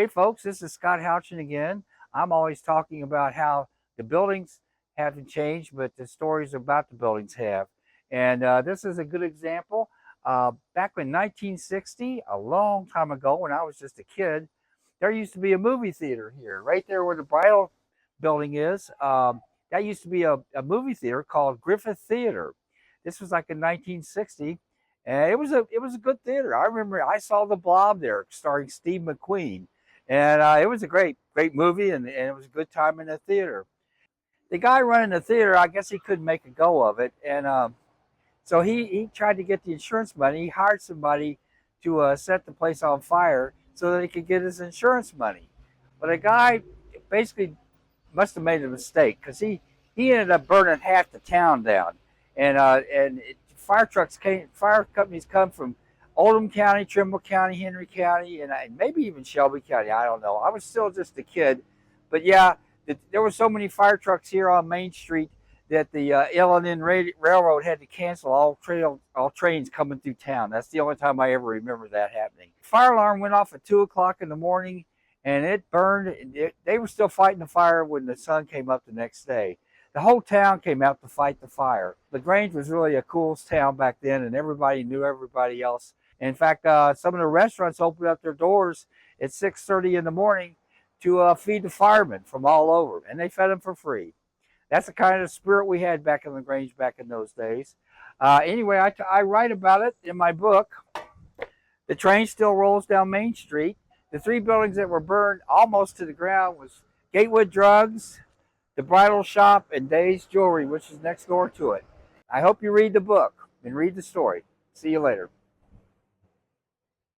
Hey folks, this is Scott Houchin again. I'm always talking about how the buildings haven't changed, but the stories about the buildings have. And this is a good example. Back in 1960, a long time ago when I was just a kid, there used to be a movie theater here, right there where the Bridal building is. That used to be a movie theater called Griffith Theater. This was like in 1960, and it was a good theater. I remember I saw The Blob there, starring Steve McQueen, and it was a great movie, and it was a good time in the theater. The guy running the theater, I guess he couldn't make a go of it, and so he tried to get the insurance money. He hired somebody to set the place on fire so that he could get his insurance money. But the guy basically must have made a mistake because he ended up burning half the town down, and fire companies come from Oldham County, Trimble County, Henry County, and maybe even Shelby County. I don't know. I was still just a kid, but yeah, there were so many fire trucks here on Main Street that the L&N Railroad had to cancel all trains coming through town. That's the only time I ever remember that happening. Fire alarm went off at 2 o'clock in the morning, and it burned. They were still fighting the fire when the sun came up the next day. The whole town came out to fight the fire. The Grange was really a cool town back then, and everybody knew everybody else. In fact, some of the restaurants opened up their doors at 6:30 in the morning to feed the firemen from all over, and they fed them for free. That's the kind of spirit we had back in the Grange back in those days. Anyway, I write about it in my book. The train still rolls down Main Street. The three buildings that were burned almost to the ground was Gatewood Drugs, the Bridal Shop, and Day's Jewelry, which is next door to it. I hope you read the book and read the story. See you later.